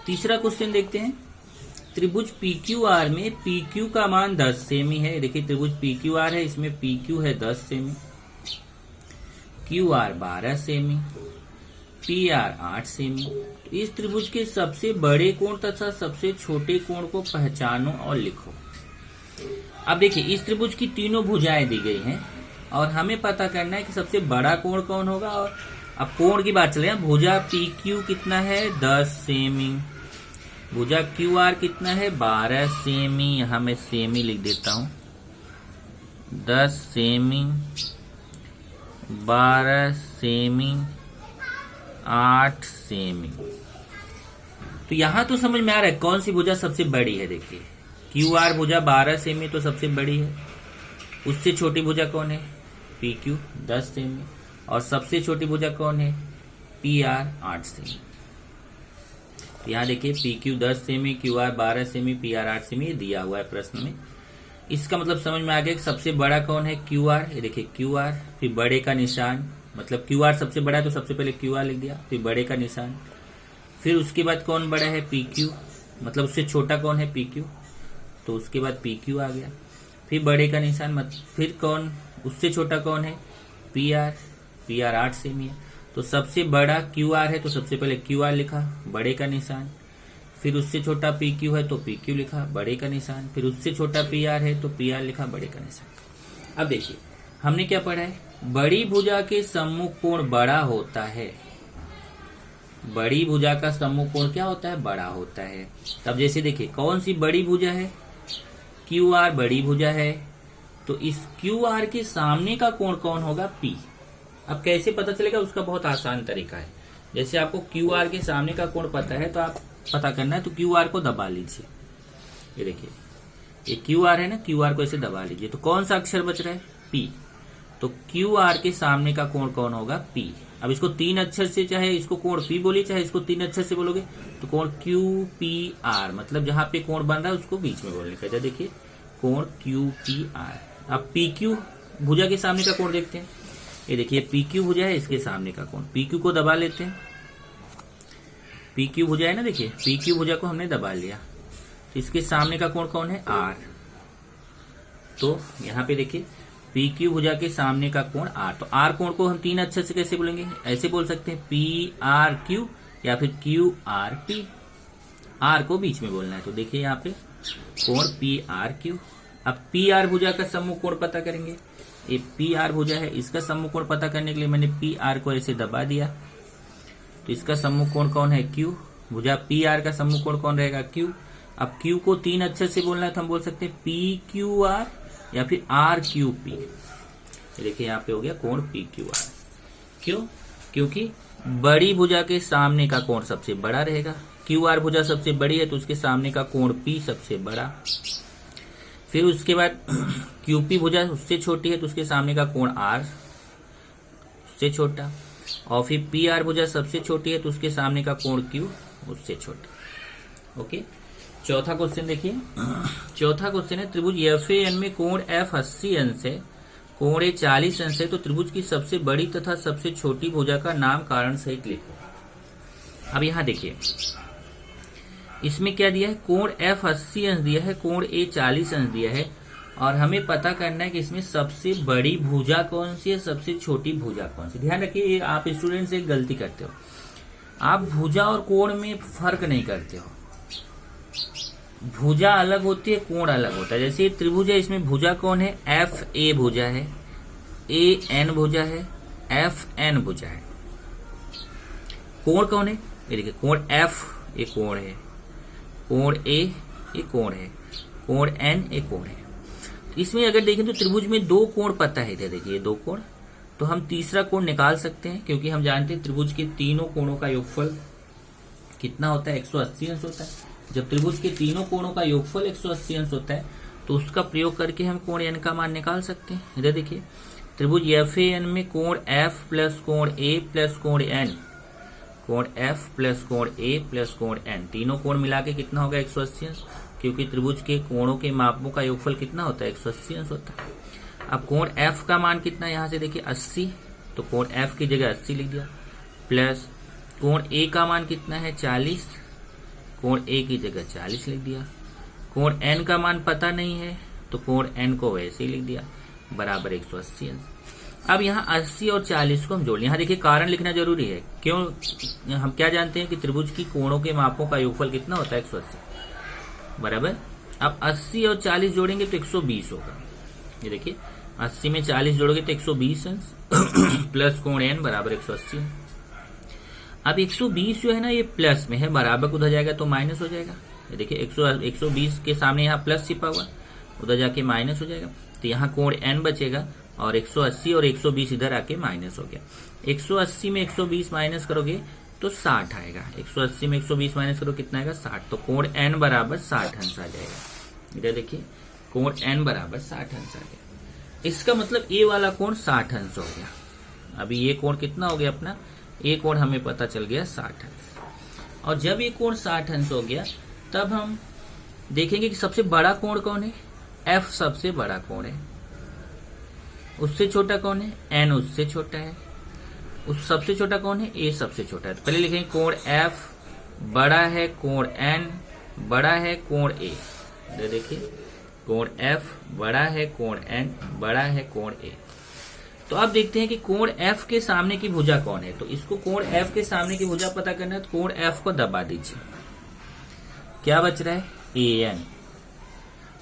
तीसरा क्वेश्चन देखते हैं। त्रिभुज PQR में PQ का मान 10 सेमी है। देखिए त्रिभुज PQR है, इसमें PQ है 10 semi, QR 12 semi, PR 8 semi. तो इस त्रिभुज के सबसे बड़े कोण तथा सबसे छोटे कोण को पहचानो और लिखो। अब देखिए इस त्रिभुज की तीनों भुजाएं दी गई हैं और हमें पता करना है कि सबसे बड़ा कोण कौन होगा। और अब कोण की बात चले, भुजा PQ कितना है 10 सेमी, भुजा QR कितना है 12 सेमी, यहां मैं सेमी लिख देता हूं, 10 सेमी, 12 सेमी, 8 सेमी। तो यहां तो समझ में आ रहा है कौन सी भुजा सबसे बड़ी है। देखिए QR भुजा 12 सेमी तो सबसे बड़ी है, उससे छोटी भुजा कौन है PQ 10 सेमी, और सबसे छोटी भुजा कौन है PR 8 सेमी। तो यहाँ देखिए PQ 10 semi, QR 12 semi, PR 8 semi, ये दिया हुआ है प्रश्न में। इसका मतलब समझ में आ गया कि सबसे बड़ा कौन है QR। ये देखिए QR, फिर बड़े का निशान, मतलब QR सबसे बड़ा है तो सबसे पहले QR लिख दिया, फिर बड़े का निशान, फिर उसके बाद कौन बड़ा है PQ, मतलब उससे छोटा कौन है PQ, तो उसके बाद PQ आ गया, फिर बड़े का निशान, फिर कौन उससे छोटा कौन है PR 8 सेमी है। तो सबसे बड़ा QR है तो सबसे पहले QR लिखा, बड़े का निशान, फिर उससे छोटा PQ है तो PQ लिखा, बड़े का निशान, फिर उससे छोटा PR है तो PR लिखा, बड़े का निशान। अब देखिए हमने क्या पढ़ा है, बड़ी भुजा के सम्मुख कोण बड़ा होता है। बड़ी भुजा का सम्मुख कोण क्या होता है, बड़ा होता है। तब जैसे देखिए कौन सी बड़ी भुजा है, QR बड़ी भुजा है, तो इस QR के सामने का कोण कौन होगा P। अब कैसे पता चलेगा, उसका बहुत आसान तरीका है। जैसे आपको QR के सामने का कोण पता है तो आप पता करना है तो QR को दबा लीजिए। ये देखिए ये QR है ना, QR को ऐसे दबा लीजिए तो कौन सा अक्षर बच रहा है P। तो QR के सामने का कोण कौन होगा P। अब इसको 3 अक्षर से, चाहे इसको कोण P बोलिए चाहे इसको 3 अक्षर से बोलोगे तो कोण QPR, मतलब जहां पे कोण बन रहा है उसको बीच में बोलने का। देखिए कोण QPR। अब PQ भुजा के सामने का कोण देखते हैं। ये देखिए PQ भुजा है, इसके सामने का कोण, PQ को दबा लेते हैं। PQ भुजा है ना, देखिए PQ भुजा को हमने दबा लिया तो इसके सामने का कोण कौन है R। तो यहाँ पे देखिए PQ भुजा के सामने का कोण R। तो R कोण को हम 3 अक्षर से कैसे बोलेंगे, ऐसे बोल सकते हैं PRQ या फिर QRP। R को बीच में बोलना है तो देखिए यहाँ पे कोण PRQ। अब PR भुजा का सम्मुख कोण पता करेंगे। ये PR भुजा है, इसका सम्मुख कोण पता करने के लिए मैंने PR को ऐसे दबा दिया तो इसका सम्मुख कोण कौन है Q। भुजा PR का सम्मुख कोण कौन रहेगा Q। अब Q को 3 अक्षर से बोलना है तो हम बोल सकते हैं PQR या फिर RQP। देखिए यहाँ पे हो गया कोण PQR। क्यों, क्योंकि बड़ी भुजा के सामने का कोण सबसे बड़ा रहेगा। QR भुजा सबसे बड़ी है तो उसके सामने का कोण P सबसे बड़ा। फिर उसके बाद QP भुजा उससे छोटी है तो उसके सामने का कोण R उससे छोटा। और फिर PR भुजा सबसे छोटी है तो उसके सामने का कोण Q उससे छोटा। ओके, चौथा क्वेश्चन देखिए। चौथा क्वेश्चन है, त्रिभुज FAN में कोण F 80 अंश है, कोण A 40 अंश है, तो त्रिभुज की सबसे बड़ी तथा सबसे छोटी भुजा का नाम कारण सहित लिखो। अब यहाँ देखिए इसमें क्या दिया है, कोण F 80 अंश दिया है, कोण A 40 अंश दिया है, और हमें पता करना है कि इसमें सबसे बड़ी भुजा कौन सी है, सबसे छोटी भुजा कौन सी। ध्यान रखिए आप स्टूडेंट्स एक गलती करते हो, आप भुजा और कोण में फर्क नहीं करते हो। भुजा अलग होती है, कोण अलग होता है। जैसे त्रिभुज है, इसमें भुजा कौन है FA भुजा है, AN भुजा है, FN भुजा है। कोण कौन है, ये देखिए कोण F ये कोण है, कोण A ये कोण है, कोण N ये कोण है। इसमें अगर देखें तो त्रिभुज में 2 कोण पता है, देखिए 2 कोण, तो हम तीसरा कोण निकाल सकते हैं क्योंकि हम जानते हैं त्रिभुज के तीनों कोणों का योगफल कितना होता है 180 अंश होता है। जब त्रिभुज के तीनों कोणों का योगफल 180 अंश होता है तो उसका प्रयोग करके हम कोण N का मान निकाल सकते हैं। इधर देखिए त्रिभुज FAN में कोण F प्लस कोण A प्लस कोण N, कोण F प्लस कोण A प्लस कोण N, तीनों कोण मिला के कितना होगा 180 अंश, क्योंकि त्रिभुज के कोणों के मापों का योगफल कितना होता है 180 अंश होता है। अब कोण F का मान कितना है, यहाँ से देखिए 80, तो कोण F की जगह 80 लिख दिया, प्लस कोण A का मान कितना है 40, कोण ए की जगह 40 लिख दिया। कोण एन का मान पता नहीं है तो कोण एन को वैसे ही लिख दिया, बराबर 180 अंश। अब यहाँ 80 और 40 को हम जोड़ लें। यहाँ देखिए कारण लिखना जरूरी है, क्यों? हम क्या जानते हैं कि त्रिभुज की कोणों के मापों का योगफल कितना होता है? 180, बराबर। अब 80 और 40 जोड़ेंगे तो 120 होगा। ये देखिए 80 में 40 जोड़ोगे तो 120 अंश प्लस कोण एन बराबर 180। अब 120 जो है ना ये प्लस में है, बराबर उधर जाएगा तो माइनस हो जाएगा। ये देखिए 120 के सामने यहाँ प्लस छिपा हुआ, उधर जाके माइनस हो जाएगा, तो यहाँ कोण एन बचेगा और 180 और 120 इधर आके माइनस हो गया। 180 में 120 माइनस करोगे तो 60 आएगा। 180 में 120 माइनस करो कितना आएगा? 60। तो कोण एन बराबर 60 अंश आ जाएगा। इधर देखिए कोण एन बराबर 60 अंश आ गया। इसका मतलब ए वाला कोण 60 अंश हो गया। अभी ये कोण कितना हो गया अपना? ये कोण हमें पता चल गया 60 अंश। और जब ये कोण 60 अंश हो गया तब हम देखेंगे कि सबसे बड़ा कोण कौन है? एफ सबसे बड़ा कोण है। उससे छोटा कौन है? एन उससे छोटा है। उस सबसे छोटा कौन है? ए सबसे छोटा है। तो पहले लिखेंगे कोण एफ बड़ा है कोण एन बड़ा है कोण ए। देखिए कोण एफ बड़ा है कोण एन बड़ा है कोण ए। तो अब देखते हैं कि कोण एफ के सामने की भुजा कौन है। तो इसको कोण एफ के सामने की भुजा पता करना है तो कोण एफ को दबा दीजिए। क्या बच रहा है? A N.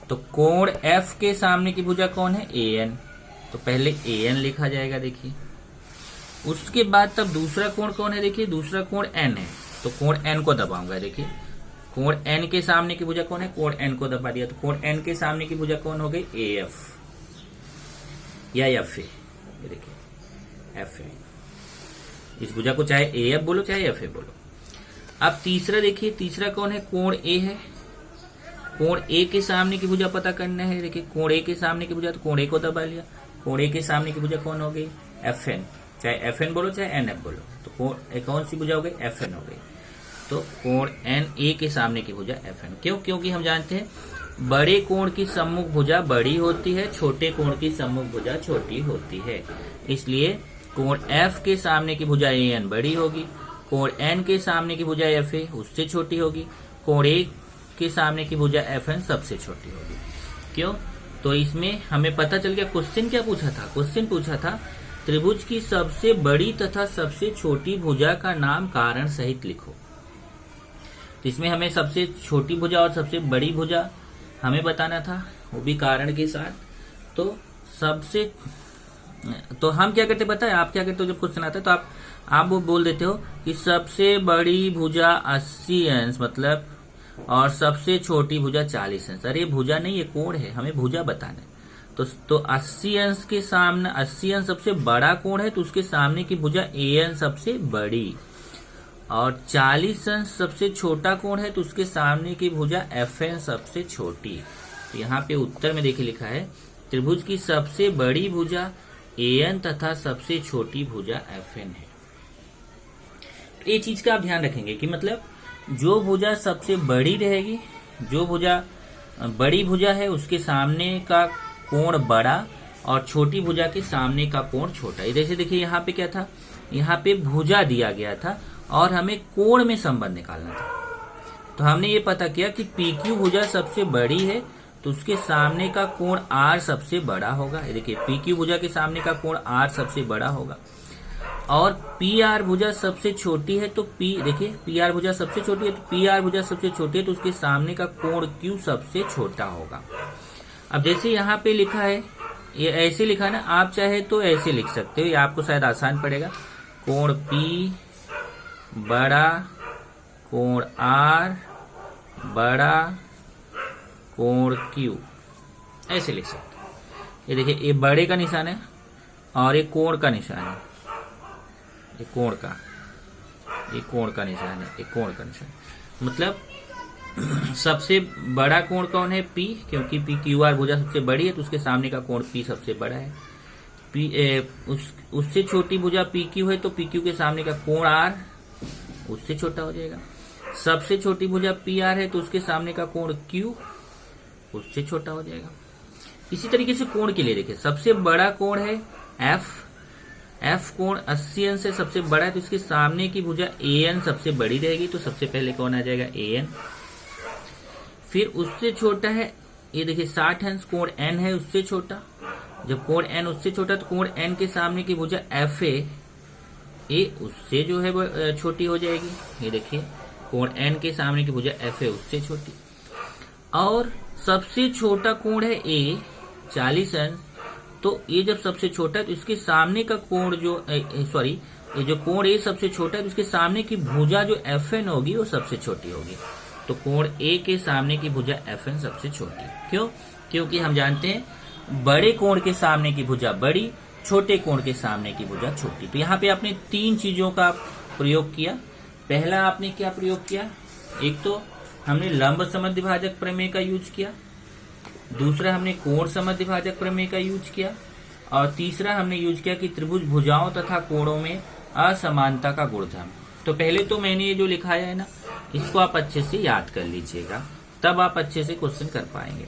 तो कोण एफ के सामने की भुजा कौन है? A N. तो पहले ए एन लिखा जाएगा। देखिए उसके बाद तब दूसरा कोण कौन है? देखिए दूसरा कोण एन है, तो कोण एन को दबाऊंगा। देखिए कोण एन के सामने की भुजा कौन है? कोण एन को दबा दिया, तो कोण एन के सामने की भुजा कौन हो गई? ए एफ या एफ ए। ये देखिए एफ ए। इस भुजा को चाहे ए एफ बोलो चाहे एफ ए बोलो। अब तीसरा देखिए, तीसरा कौन है? कोण ए है। कोण ए के सामने की भुजा पता करना है। देखिए कोण ए के सामने की भुजा, तो कोण ए को दबा लिया। कोण ए के सामने की भुजा कौन हो गई? F N. चाहे एफ एन बोलो चाहे एन एफ बोलो, तो कोण कौन सी भुजा हो गई? एफ एन हो गई। तो कोण एन ए के सामने की भुजा एफ एन। क्यों? क्योंकि हम जानते हैं बड़े कोण की सम्मुख भुजा बड़ी होती है, छोटे कोण की सम्मुख भुजा छोटी होती है। इसलिए कोण एफ के सामने की भुजा ए एन बड़ी होगी, कोण एन के सामने की भुजा एफ ए उससे छोटी होगी, कोण ए के सामने की भुजा एफ एन सबसे छोटी होगी। क्यों? तो इसमें हमें पता चल गया। क्वेश्चन क्या पूछा था? क्वेश्चन पूछा था त्रिभुज की सबसे बड़ी तथा सबसे छोटी भुजा का नाम कारण सहित लिखो। तो इसमें हमें सबसे छोटी भुजा और सबसे बड़ी भुजा हमें बताना था, वो भी कारण के साथ। तो हम क्या करते पता है? आप क्या करते हो जब क्वेश्चन आता है तो आप वो बोल देते हो कि सबसे बड़ी भुजा 80 अंश मतलब, और सबसे छोटी भुजा 40 अंश। अरे भुजा नहीं, ये कोण है, हमें भुजा बताना है। तो 80 अंश के सामने, 80 अंश सबसे बड़ा कोण है तो उसके सामने की भुजा ए एन सबसे बड़ी, और 40 अंश सबसे छोटा कोण है तो उसके सामने की भुजा एफ एन सबसे छोटी। तो यहाँ पे उत्तर में देखिए लिखा है त्रिभुज की सबसे बड़ी भुजा ए एन तथा सबसे छोटी भुजा एफ एन है। तो ये चीज का आप ध्यान रखेंगे कि मतलब जो भुजा सबसे बड़ी रहेगी, जो भुजा बड़ी भुजा है उसके सामने का कोण बड़ा और छोटी भुजा के सामने का कोण छोटा। जैसे देखिए यहाँ पे क्या था? यहाँ पे भुजा दिया गया था और हमें कोण में संबंध निकालना था। तो हमने ये पता किया कि पी क्यू भुजा सबसे बड़ी है तो उसके सामने का कोण आर सबसे बड़ा होगा। ये देखिए पी क्यू भुजा के सामने का कोण आर सबसे बड़ा होगा, और पी आर भुजा सबसे छोटी है तो देखिए पी आर भुजा सबसे छोटी है तो पी आर भुजा सबसे छोटी है तो उसके सामने का कोण क्यू सबसे छोटा होगा। अब जैसे यहाँ पे लिखा है, ये ऐसे लिखा है ना, आप चाहे तो ऐसे लिख सकते हो, ये आपको शायद आसान पड़ेगा। कोण पी बड़ा कोण आर बड़ा कोण क्यू, ऐसे लिख सकते हो। ये देखिए ये बड़े का निशान है और ये कोण का निशान है, ये कोण का निशान है, ये कोण का निशान। मतलब सबसे बड़ा कोण कौन है? पी, क्योंकि पी क्यू आर भुजा सबसे बड़ी है तो उसके सामने का कोण पी सबसे बड़ा है। उससे छोटी भुजा पी क्यू है तो पी क्यू के सामने का कोण आर उससे छोटा हो जाएगा। सबसे छोटी भुजा पी आर है तो उसके सामने का कोण क्यू उससे छोटा हो जाएगा। इसी तरीके से कोण के लिए देखिए, सबसे बड़ा कोण है एफ एफ कोण 80 अंश से सबसे बड़ा है तो इसके सामने की भुजा ए एन सबसे बड़ी रहेगी, तो सबसे पहले कौन आ जाएगा ए एन। फिर उससे छोटा है, ये देखिए 60 अंश कोण एन है उससे छोटा, जब कोण एन उससे छोटा तो कोण एन के सामने की भुजा एफ ए उससे जो है वो छोटी हो जाएगी। ये देखिए कोण एन के सामने की भुजा एफ ए उससे छोटी। और सबसे छोटा कोण है ए 40 अंश, तो ये जब सबसे छोटा है तो इसके सामने का कोण जो सॉरी ये जो कोण ए सबसे छोटा है तो इसके सामने की भुजा जो एफ एन होगी वो सबसे छोटी होगी। तो कोण ए के सामने की भुजा एफ एन सबसे छोटी। क्यों? क्योंकि हम जानते हैं बड़े कोण के सामने की भुजा बड़ी, छोटे कोण के सामने की भुजा छोटी। तो यहाँ पे आपने 3 चीजों का प्रयोग किया। पहला आपने क्या प्रयोग किया, एक तो हमने लंब समद्विभाजक प्रमेय का यूज किया, दूसरा हमने कोण समद्विभाजक प्रमेय का यूज किया, और तीसरा हमने यूज किया कि त्रिभुज भुजाओं तथा कोणों में असमानता का गुणधर्म। तो पहले तो मैंने ये जो लिखाया है ना, इसको आप अच्छे से याद कर लीजिएगा, तब आप अच्छे से क्वेश्चन कर पाएंगे।